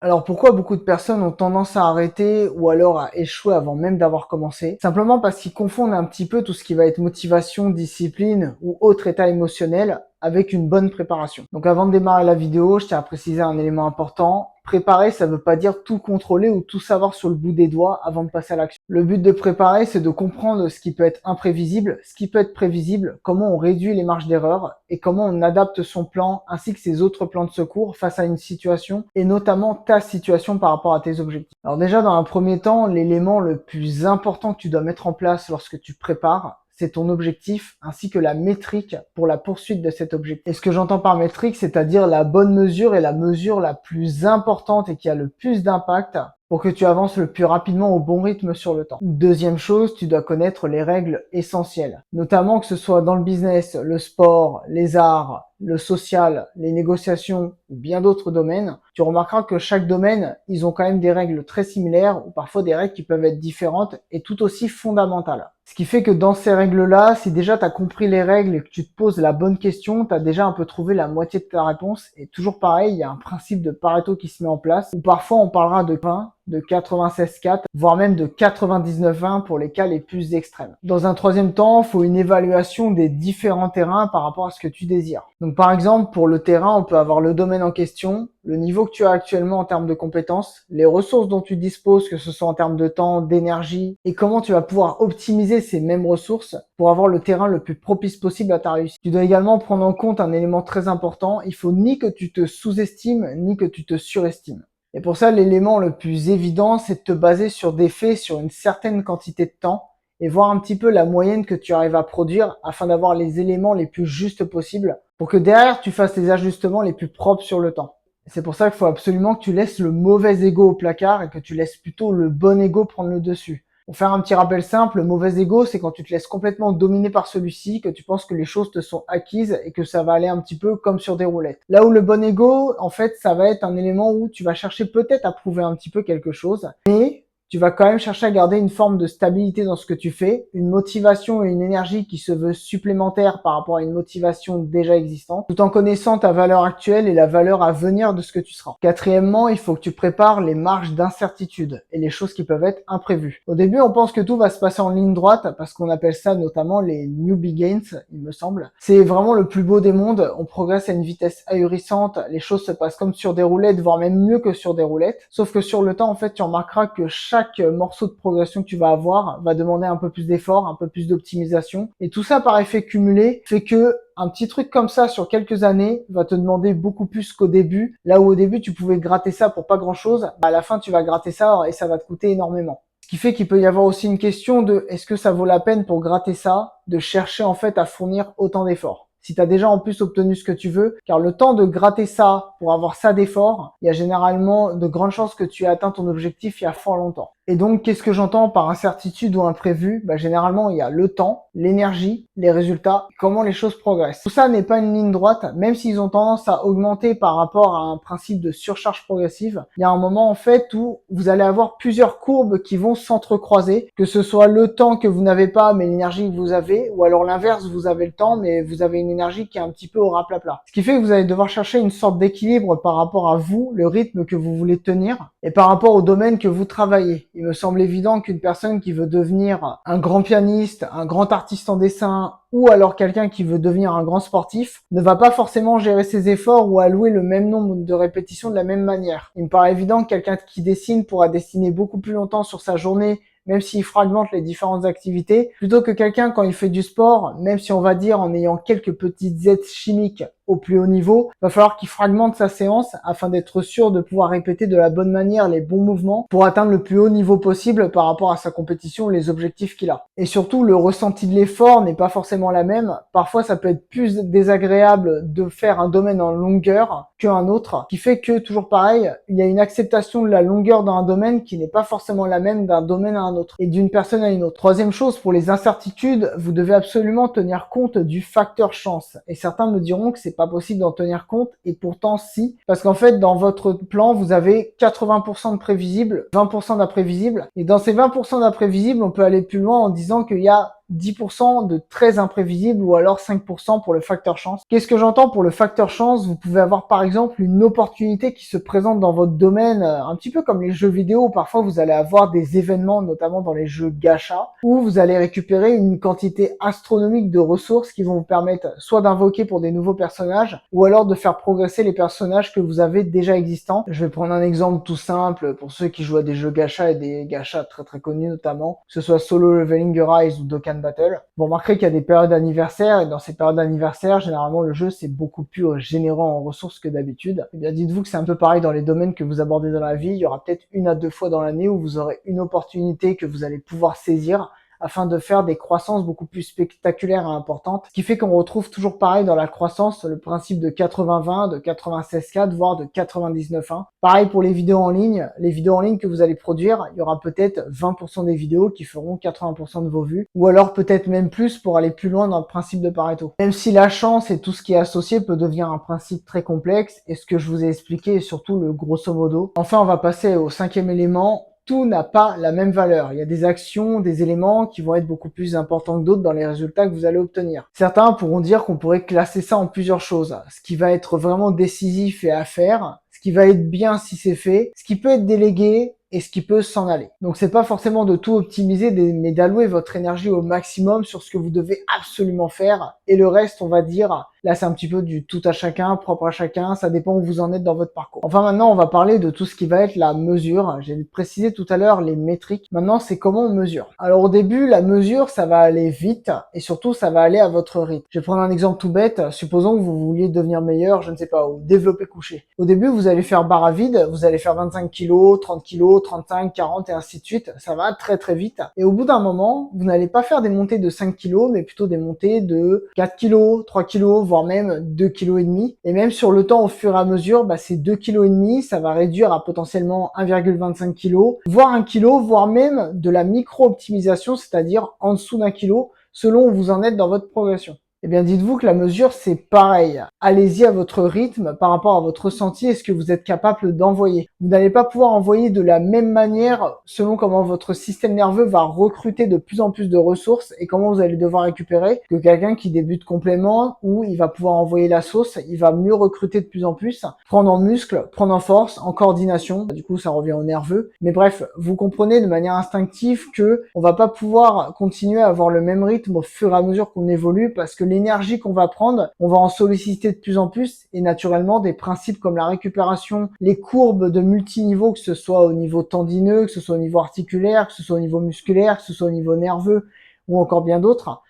Alors pourquoi beaucoup de personnes ont tendance à arrêter ou alors à échouer avant même d'avoir commencé? Simplement parce qu'ils confondent un petit peu tout ce qui va être motivation, discipline ou autre état émotionnel avec une bonne préparation. Donc avant de démarrer la vidéo, je tiens à préciser un élément important. Préparer, ça ne veut pas dire tout contrôler ou tout savoir sur le bout des doigts avant de passer à l'action. Le but de préparer, c'est de comprendre ce qui peut être imprévisible, ce qui peut être prévisible, comment on réduit les marges d'erreur et comment on adapte son plan ainsi que ses autres plans de secours face à une situation et notamment ta situation par rapport à tes objectifs. Alors déjà, dans un premier temps, l'élément le plus important que tu dois mettre en place lorsque tu prépares, c'est ton objectif ainsi que la métrique pour la poursuite de cet objectif. Et ce que j'entends par métrique, c'est-à-dire la bonne mesure et la mesure la plus importante et qui a le plus d'impact pour que tu avances le plus rapidement au bon rythme sur le temps. Deuxième chose, tu dois connaître les règles essentielles, notamment que ce soit dans le business, le sport, les arts, le social, les négociations ou bien d'autres domaines. Tu remarqueras que chaque domaine, ils ont quand même des règles très similaires ou parfois des règles qui peuvent être différentes et tout aussi fondamentales. Ce qui fait que dans ces règles-là, si déjà tu as compris les règles et que tu te poses la bonne question, tu as déjà un peu trouvé la moitié de ta réponse. Et toujours pareil, il y a un principe de Pareto qui se met en place, où parfois on parlera de 20, de 96-4, voire même de 99-20 pour les cas les plus extrêmes. Dans un troisième temps, il faut une évaluation des différents terrains par rapport à ce que tu désires. Donc par exemple, pour le terrain, on peut avoir le domaine en question, le niveau que tu as actuellement en termes de compétences, les ressources dont tu disposes, que ce soit en termes de temps, d'énergie, et comment tu vas pouvoir optimiser ces mêmes ressources pour avoir le terrain le plus propice possible à ta réussite. Tu dois également prendre en compte un élément très important, il faut ni que tu te sous-estimes, ni que tu te surestimes. Et pour ça, l'élément le plus évident, c'est de te baser sur des faits, sur une certaine quantité de temps, et voir un petit peu la moyenne que tu arrives à produire afin d'avoir les éléments les plus justes possibles pour que derrière, tu fasses les ajustements les plus propres sur le temps. C'est pour ça qu'il faut absolument que tu laisses le mauvais ego au placard et que tu laisses plutôt le bon ego prendre le dessus. Pour faire un petit rappel simple, le mauvais ego, c'est quand tu te laisses complètement dominer par celui-ci, que tu penses que les choses te sont acquises et que ça va aller un petit peu comme sur des roulettes. Là où le bon ego, en fait, ça va être un élément où tu vas chercher peut-être à prouver un petit peu quelque chose, mais tu vas quand même chercher à garder une forme de stabilité dans ce que tu fais, une motivation et une énergie qui se veut supplémentaire par rapport à une motivation déjà existante, tout en connaissant ta valeur actuelle et la valeur à venir de ce que tu seras. Quatrièmement, il faut que tu prépares les marges d'incertitude et les choses qui peuvent être imprévues. Au début, on pense que tout va se passer en ligne droite parce qu'on appelle ça notamment les newbie gains, il me semble. C'est vraiment le plus beau des mondes, on progresse à une vitesse ahurissante, les choses se passent comme sur des roulettes, voire même mieux que sur des roulettes, sauf que sur le temps, en fait, tu remarqueras que chaque morceau de progression que tu vas avoir va demander un peu plus d'effort, un peu plus d'optimisation. Et tout ça par effet cumulé fait que un petit truc comme ça sur quelques années va te demander beaucoup plus qu'au début. Là où au début tu pouvais gratter ça pour pas grand chose, à la fin tu vas gratter ça et ça va te coûter énormément. Ce qui fait qu'il peut y avoir aussi une question de est-ce que ça vaut la peine pour gratter ça de chercher en fait à fournir autant d'efforts. Si tu as déjà en plus obtenu ce que tu veux, car le temps de gratter ça pour avoir ça d'effort, il y a généralement de grandes chances que tu aies atteint ton objectif il y a fort longtemps. Et donc, qu'est-ce que j'entends par incertitude ou imprévu? Généralement, il y a le temps, l'énergie, les résultats, comment les choses progressent. Tout ça n'est pas une ligne droite, même s'ils ont tendance à augmenter par rapport à un principe de surcharge progressive. Il y a un moment, en fait, où vous allez avoir plusieurs courbes qui vont s'entrecroiser, que ce soit le temps que vous n'avez pas, mais l'énergie que vous avez, ou alors l'inverse, vous avez le temps, mais vous avez une énergie qui est un petit peu au raplapla. Ce qui fait que vous allez devoir chercher une sorte d'équilibre par rapport à vous, le rythme que vous voulez tenir, et par rapport au domaine que vous travaillez. Il me semble évident qu'une personne qui veut devenir un grand pianiste, un grand artiste en dessin, ou alors quelqu'un qui veut devenir un grand sportif, ne va pas forcément gérer ses efforts ou allouer le même nombre de répétitions de la même manière. Il me paraît évident que quelqu'un qui dessine pourra dessiner beaucoup plus longtemps sur sa journée, même s'il fragmente les différentes activités, plutôt que quelqu'un quand il fait du sport, même si on va dire en ayant quelques petites aides chimiques au plus haut niveau, va falloir qu'il fragmente sa séance afin d'être sûr de pouvoir répéter de la bonne manière les bons mouvements pour atteindre le plus haut niveau possible par rapport à sa compétition, les objectifs qu'il a. Et surtout, le ressenti de l'effort n'est pas forcément la même. Parfois, ça peut être plus désagréable de faire un domaine en longueur qu'un autre, qui fait que, toujours pareil, il y a une acceptation de la longueur dans un domaine qui n'est pas forcément la même d'un domaine à un autre et d'une personne à une autre. Troisième chose, pour les incertitudes, vous devez absolument tenir compte du facteur chance. Et certains me diront que c'est pas possible d'en tenir compte, et pourtant si, parce qu'en fait dans votre plan vous avez 80% de prévisibles, 20% d'imprévisibles, et dans ces 20% d'imprévisibles on peut aller plus loin en disant qu'il y a 10% de très imprévisible ou alors 5% pour le facteur chance. Qu'est-ce que j'entends pour le facteur chance? Vous pouvez avoir par exemple une opportunité qui se présente dans votre domaine, un petit peu comme les jeux vidéo. Parfois vous allez avoir des événements, notamment dans les jeux gacha, où vous allez récupérer une quantité astronomique de ressources qui vont vous permettre soit d'invoquer pour des nouveaux personnages ou alors de faire progresser les personnages que vous avez déjà existants. Je vais prendre un exemple tout simple pour ceux qui jouent à des jeux gacha et des gachas très connus notamment, que ce soit Solo Leveling Rise ou Dokkan Battle. Vous remarquerez qu'il y a des périodes anniversaires et dans ces périodes anniversaires, généralement le jeu c'est beaucoup plus générant en ressources que d'habitude. Eh bien dites-vous que c'est un peu pareil dans les domaines que vous abordez dans la vie. Il y aura peut-être 1 à 2 fois dans l'année où vous aurez une opportunité que vous allez pouvoir saisir afin de faire des croissances beaucoup plus spectaculaires et importantes. Ce qui fait qu'on retrouve toujours pareil dans la croissance, le principe de 80-20, de 96-4, voire de 99-1. Pareil pour les vidéos en ligne. Les vidéos en ligne que vous allez produire, il y aura peut-être 20% des vidéos qui feront 80% de vos vues, ou alors peut-être même plus pour aller plus loin dans le principe de Pareto. Même si la chance et tout ce qui est associé peut devenir un principe très complexe, et ce que je vous ai expliqué est surtout le grosso modo. Enfin, on va passer au 5e élément. Tout n'a pas la même valeur. Il y a des actions, des éléments qui vont être beaucoup plus importants que d'autres dans les résultats que vous allez obtenir. Certains pourront dire qu'on pourrait classer ça en plusieurs choses. Ce qui va être vraiment décisif et à faire, ce qui va être bien si c'est fait, ce qui peut être délégué et ce qui peut s'en aller. Donc c'est pas forcément de tout optimiser, mais d'allouer votre énergie au maximum sur ce que vous devez absolument faire. Et le reste, on va dire, là c'est un petit peu du tout à chacun, propre à chacun, ça dépend où vous en êtes dans votre parcours. Enfin maintenant, on va parler de tout ce qui va être la mesure. J'ai précisé tout à l'heure les métriques. Maintenant, c'est comment on mesure. Alors au début, la mesure, ça va aller vite et surtout, ça va aller à votre rythme. Je vais prendre un exemple tout bête. Supposons que vous vouliez devenir meilleur, je ne sais pas, au développé couché. Au début, vous allez faire barre à vide, vous allez faire 25 kg, 30 kg, 35, 40 et ainsi de suite. Ça va très vite. Et au bout d'un moment, vous n'allez pas faire des montées de 5 kg, mais plutôt des montées de 4 kg, 3 kg, voire même 2 kg et demi. Et même sur le temps, au fur et à mesure, ces 2 kg et demi, ça va réduire à potentiellement 1,25 kg, voire 1 kg, voire même de la micro-optimisation, c'est-à-dire en dessous d'1 kg, selon où vous en êtes dans votre progression. Eh bien, dites-vous que la mesure, c'est pareil. Allez-y à votre rythme par rapport à votre ressenti et ce que vous êtes capable d'envoyer. Vous n'allez pas pouvoir envoyer de la même manière selon comment votre système nerveux va recruter de plus en plus de ressources et comment vous allez devoir récupérer que quelqu'un qui débute complètement où il va pouvoir envoyer la sauce, il va mieux recruter de plus en plus, prendre en muscle, prendre en force, en coordination. Du coup, ça revient au nerveux. Mais bref, vous comprenez de manière instinctive que on va pas pouvoir continuer à avoir le même rythme au fur et à mesure qu'on évolue parce que l'énergie qu'on va prendre, on va en solliciter de plus en plus et naturellement des principes comme la récupération, les courbes de multiniveaux, que ce soit au niveau tendineux, que ce soit au niveau articulaire, que ce soit au niveau musculaire, que ce soit au niveau nerveux ou encore bien d'autres.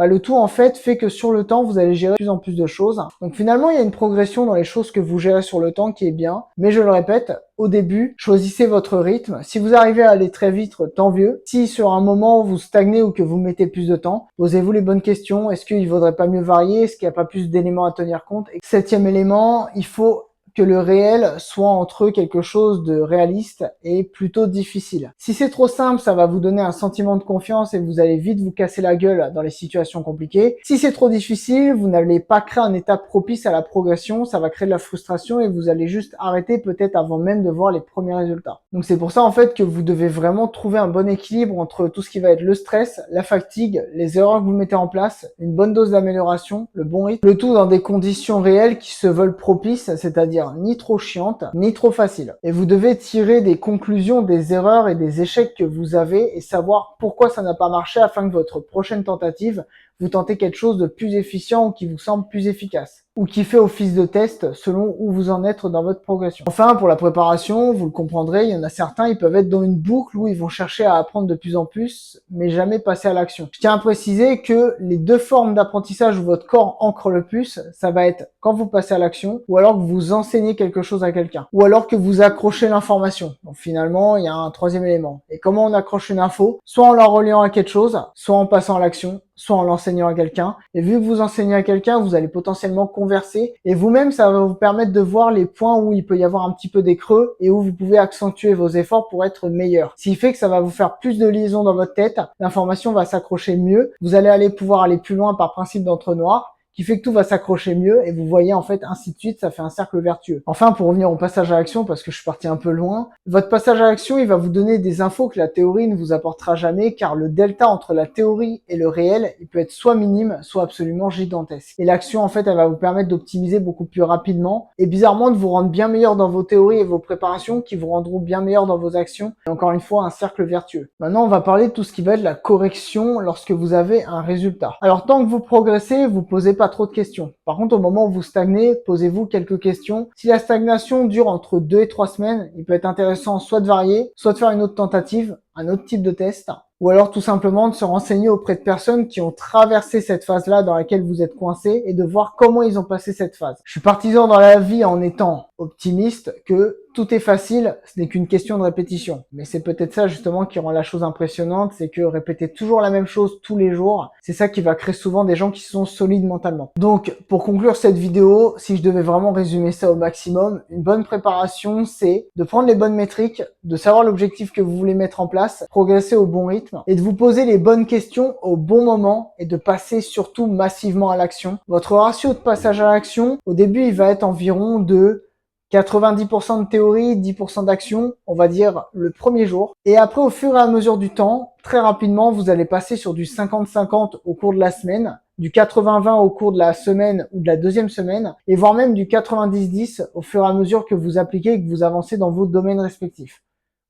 Le tout en fait que sur le temps, vous allez gérer de plus en plus de choses. Donc finalement, il y a une progression dans les choses que vous gérez sur le temps qui est bien. Mais je le répète, au début, choisissez votre rythme. Si vous arrivez à aller très vite, tant mieux. Si sur un moment vous stagnez ou que vous mettez plus de temps, posez-vous les bonnes questions. Est-ce qu'il vaudrait pas mieux varier? Est-ce qu'il n'y a pas plus d'éléments à tenir compte? Et 7e élément, il faut que le réel soit entre eux quelque chose de réaliste et plutôt difficile. Si c'est trop simple, ça va vous donner un sentiment de confiance et vous allez vite vous casser la gueule dans les situations compliquées. Si c'est trop difficile, vous n'allez pas créer un état propice à la progression, ça va créer de la frustration et vous allez juste arrêter peut-être avant même de voir les premiers résultats. Donc c'est pour ça en fait que vous devez vraiment trouver un bon équilibre entre tout ce qui va être le stress, la fatigue, les erreurs que vous mettez en place, une bonne dose d'amélioration, le bon rythme, le tout dans des conditions réelles qui se veulent propices, c'est-à-dire ni trop chiante, ni trop facile. Et vous devez tirer des conclusions des erreurs et des échecs que vous avez et savoir pourquoi ça n'a pas marché afin que votre prochaine tentative, vous tentez quelque chose de plus efficient ou qui vous semble plus efficace, ou qui fait office de test selon où vous en êtes dans votre progression. Enfin, pour la préparation, vous le comprendrez, il y en a certains, ils peuvent être dans une boucle où ils vont chercher à apprendre de plus en plus, mais jamais passer à l'action. Je tiens à préciser que les deux formes d'apprentissage où votre corps ancre le plus, ça va être quand vous passez à l'action, ou alors que vous enseignez quelque chose à quelqu'un, ou alors que vous accrochez l'information. Donc finalement, il y a un troisième élément. Et comment on accroche une info? Soit en la reliant à quelque chose, soit en passant à l'action, soit en l'enseignant à quelqu'un. Et vu que vous enseignez à quelqu'un, vous allez potentiellement converser. Et vous-même, ça va vous permettre de voir les points où il peut y avoir un petit peu des creux et où vous pouvez accentuer vos efforts pour être meilleur. Ce qui fait que ça va vous faire plus de liaisons dans votre tête. L'information va s'accrocher mieux. Vous allez pouvoir aller plus loin par principe d'entonnoir. qui fait que tout va s'accrocher mieux et vous voyez en fait ainsi de suite, ça fait un cercle vertueux. Enfin, pour revenir au passage à l'action, parce que je suis parti un peu loin, votre passage à l'action, il va vous donner des infos que la théorie ne vous apportera jamais, car le delta entre la théorie et le réel, il peut être soit minime, soit absolument gigantesque. Et l'action, en fait, elle va vous permettre d'optimiser beaucoup plus rapidement et bizarrement de vous rendre bien meilleur dans vos théories et vos préparations qui vous rendront bien meilleur dans vos actions. Et encore une fois, un cercle vertueux. Maintenant, on va parler de tout ce qui va être la correction lorsque vous avez un résultat. Alors, tant que vous progressez, vous posez pas trop de questions. Par contre, au moment où vous stagnez, posez-vous quelques questions. Si la stagnation dure entre 2 et 3 semaines, il peut être intéressant soit de varier, soit de faire une autre tentative, un autre type de test, ou alors tout simplement de se renseigner auprès de personnes qui ont traversé cette phase-là dans laquelle vous êtes coincé et de voir comment ils ont passé cette phase. Je suis partisan dans la vie en étant optimiste que tout est facile, ce n'est qu'une question de répétition. Mais c'est peut-être ça justement qui rend la chose impressionnante, c'est que répéter toujours la même chose tous les jours, c'est ça qui va créer souvent des gens qui sont solides mentalement. Donc pour conclure cette vidéo, si je devais vraiment résumer ça au maximum, une bonne préparation, c'est de prendre les bonnes métriques, de savoir l'objectif que vous voulez mettre en place, progresser au bon rythme et de vous poser les bonnes questions au bon moment et de passer surtout massivement à l'action. Votre ratio de passage à l'action, au début, il va être environ de 90% de théorie, 10% d'action, on va dire le premier jour. Et après, au fur et à mesure du temps, très rapidement, vous allez passer sur du 50-50 au cours de la semaine, du 80-20 au cours de la semaine ou de la deuxième semaine, et voire même du 90-10 au fur et à mesure que vous appliquez et que vous avancez dans vos domaines respectifs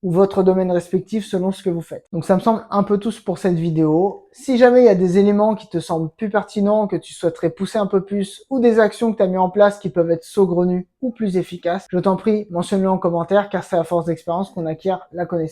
ou votre domaine respectif selon ce que vous faites. Donc ça me semble un peu tout pour cette vidéo. Si jamais il y a des éléments qui te semblent plus pertinents, que tu souhaiterais pousser un peu plus, ou des actions que tu as mis en place qui peuvent être saugrenues ou plus efficaces, je t'en prie, mentionne-le en commentaire car c'est à force d'expérience qu'on acquiert la connaissance.